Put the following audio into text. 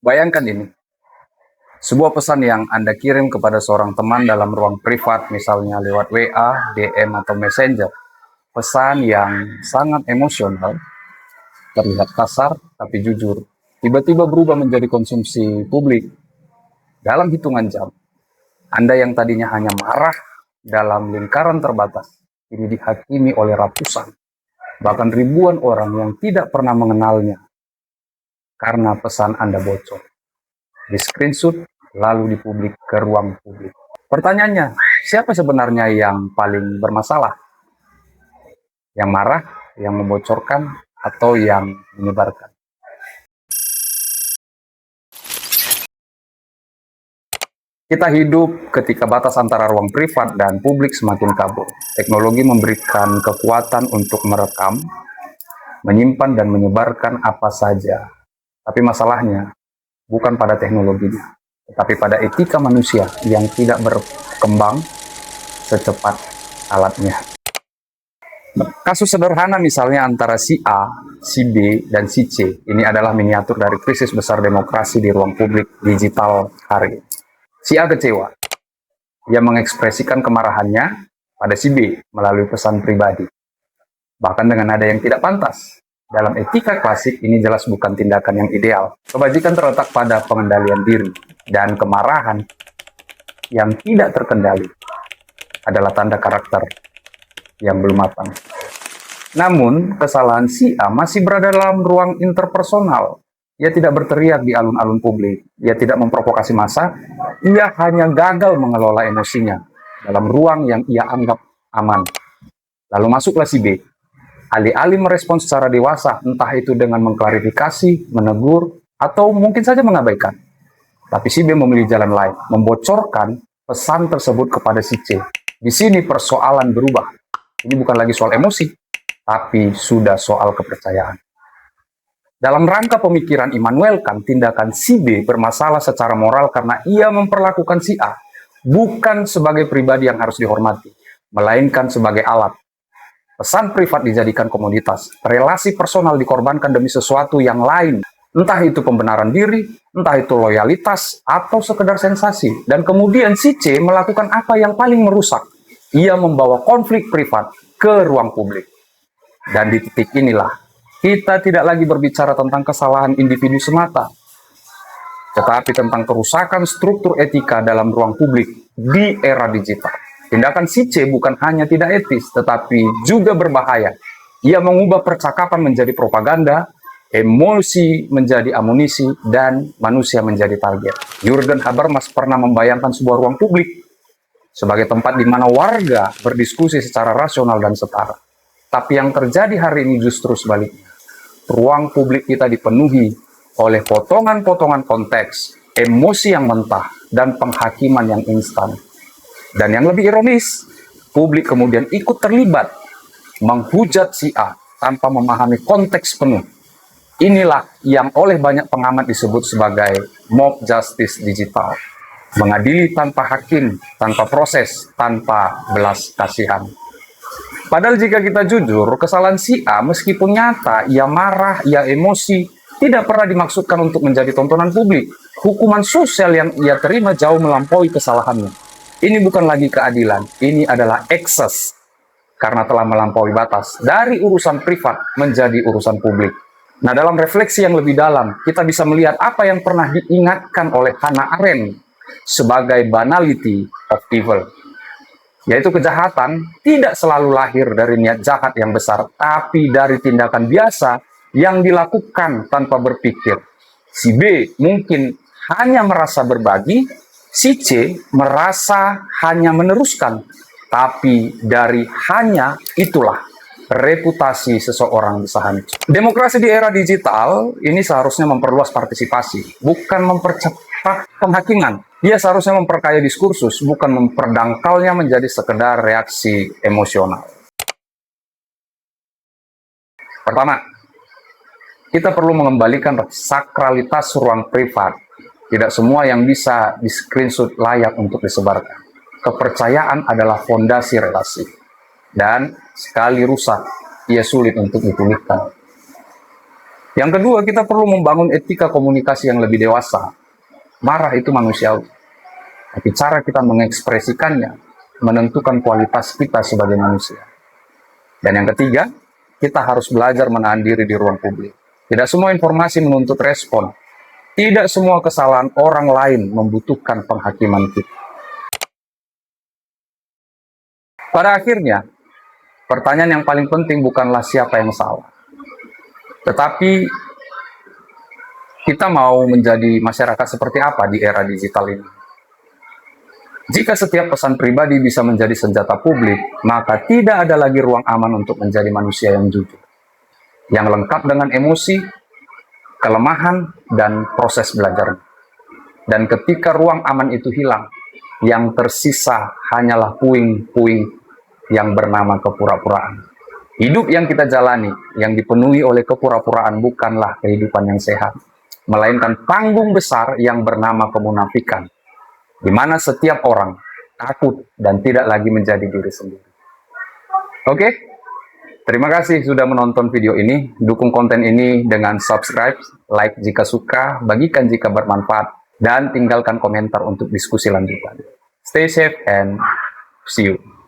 Bayangkan ini, sebuah pesan yang Anda kirim kepada seorang teman dalam ruang privat, misalnya lewat WA, DM, atau Messenger. Pesan yang sangat emosional, terlihat kasar, tapi jujur. Tiba-tiba berubah menjadi konsumsi publik dalam hitungan jam. Anda yang tadinya hanya marah dalam lingkaran terbatas, ini dihakimi oleh ratusan, bahkan ribuan orang yang tidak pernah mengenalnya karena pesan Anda bocor. Di screenshot, lalu dipublik ke ruang publik. Pertanyaannya, siapa sebenarnya yang paling bermasalah? Yang marah, yang membocorkan, atau yang menyebarkan? Kita hidup ketika batas antara ruang privat dan publik semakin kabur. Teknologi memberikan kekuatan untuk merekam, menyimpan, dan menyebarkan apa saja. Tapi masalahnya bukan pada teknologinya, tetapi pada etika manusia yang tidak berkembang secepat alatnya. Kasus sederhana misalnya antara si A, si B, dan si C. Ini adalah miniatur dari krisis besar demokrasi di ruang publik digital hari ini. Si A kecewa. Ia mengekspresikan kemarahannya pada si B melalui pesan pribadi. Bahkan dengan nada yang tidak pantas. Dalam etika klasik, ini jelas bukan tindakan yang ideal. Kebajikan terletak pada pengendalian diri. Dan kemarahan yang tidak terkendali adalah tanda karakter yang belum matang. Namun, kesalahan si A masih berada dalam ruang interpersonal. Ia tidak berteriak di alun-alun publik. Ia tidak memprovokasi massa. Ia hanya gagal mengelola emosinya dalam ruang yang ia anggap aman. Lalu masuklah si B. Alih-alih merespons secara dewasa, entah itu dengan mengklarifikasi, menegur, atau mungkin saja mengabaikan. Tapi si B memilih jalan lain, membocorkan pesan tersebut kepada si C. Di sini persoalan berubah. Ini bukan lagi soal emosi, tapi sudah soal kepercayaan. Dalam rangka pemikiran Immanuel Kant, tindakan si B bermasalah secara moral karena ia memperlakukan si A bukan sebagai pribadi yang harus dihormati, melainkan sebagai alat. Pesan privat dijadikan komoditas, relasi personal dikorbankan demi sesuatu yang lain, entah itu pembenaran diri, entah itu loyalitas, atau sekedar sensasi. Dan kemudian si C melakukan apa yang paling merusak. Ia membawa konflik privat ke ruang publik. Dan di titik inilah, kita tidak lagi berbicara tentang kesalahan individu semata, tetapi tentang kerusakan struktur etika dalam ruang publik di era digital. Tindakan si C bukan hanya tidak etis, tetapi juga berbahaya. Ia mengubah percakapan menjadi propaganda, emosi menjadi amunisi, dan manusia menjadi target. Jurgen Habermas pernah membayangkan sebuah ruang publik sebagai tempat di mana warga berdiskusi secara rasional dan setara. Tapi yang terjadi hari ini justru sebaliknya. Ruang publik kita dipenuhi oleh potongan-potongan konteks, emosi yang mentah, dan penghakiman yang instan. Dan yang lebih ironis, publik kemudian ikut terlibat menghujat si A tanpa memahami konteks penuh. Inilah yang oleh banyak pengamat disebut sebagai mob justice digital. Mengadili tanpa hakim, tanpa proses, tanpa belas kasihan. Padahal jika kita jujur, kesalahan si A meskipun nyata, ia marah, ia emosi, tidak pernah dimaksudkan untuk menjadi tontonan publik. Hukuman sosial yang ia terima jauh melampaui kesalahannya. Ini bukan lagi keadilan, ini adalah ekses. Karena telah melampaui batas dari urusan privat menjadi urusan publik. Nah, dalam refleksi yang lebih dalam, kita bisa melihat apa yang pernah diingatkan oleh Hannah Arendt sebagai banality of evil. Yaitu kejahatan tidak selalu lahir dari niat jahat yang besar, tapi dari tindakan biasa yang dilakukan tanpa berpikir. Si B mungkin hanya merasa berbagi, si C merasa hanya meneruskan. Tapi dari hanya itulah reputasi seseorang bisa hancur. Demokrasi di era digital ini seharusnya memperluas partisipasi, bukan mempercepat penghakiman. Dia seharusnya memperkaya diskursus, bukan memperdangkalnya menjadi sekedar reaksi emosional. Pertama, kita perlu mengembalikan sakralitas ruang privat. Tidak semua yang bisa di-screenshot layak untuk disebarkan. Kepercayaan adalah fondasi relasi. Dan sekali rusak, ia sulit untuk dipulihkan. Yang kedua, kita perlu membangun etika komunikasi yang lebih dewasa. Marah itu manusiawi, tapi cara kita mengekspresikannya menentukan kualitas kita sebagai manusia. Dan yang ketiga, kita harus belajar menahan diri di ruang publik. Tidak semua informasi menuntut respon. Tidak semua kesalahan orang lain membutuhkan penghakiman kita. Pada akhirnya, pertanyaan yang paling penting bukanlah siapa yang salah, tetapi kita mau menjadi masyarakat seperti apa di era digital ini. Jika setiap pesan pribadi bisa menjadi senjata publik, maka tidak ada lagi ruang aman untuk menjadi manusia yang jujur, yang lengkap dengan emosi, kelemahan, dan proses belajar. Dan ketika ruang aman itu hilang, yang tersisa hanyalah puing-puing yang bernama kepura-puraan. Hidup yang kita jalani, yang dipenuhi oleh kepura-puraan bukanlah kehidupan yang sehat, melainkan panggung besar yang bernama kemunafikan, di mana setiap orang takut dan tidak lagi menjadi diri sendiri. Oke, terima kasih sudah menonton video ini. Dukung konten ini dengan subscribe, like jika suka, bagikan jika bermanfaat, dan tinggalkan komentar untuk diskusi lanjutan. Stay safe and see you.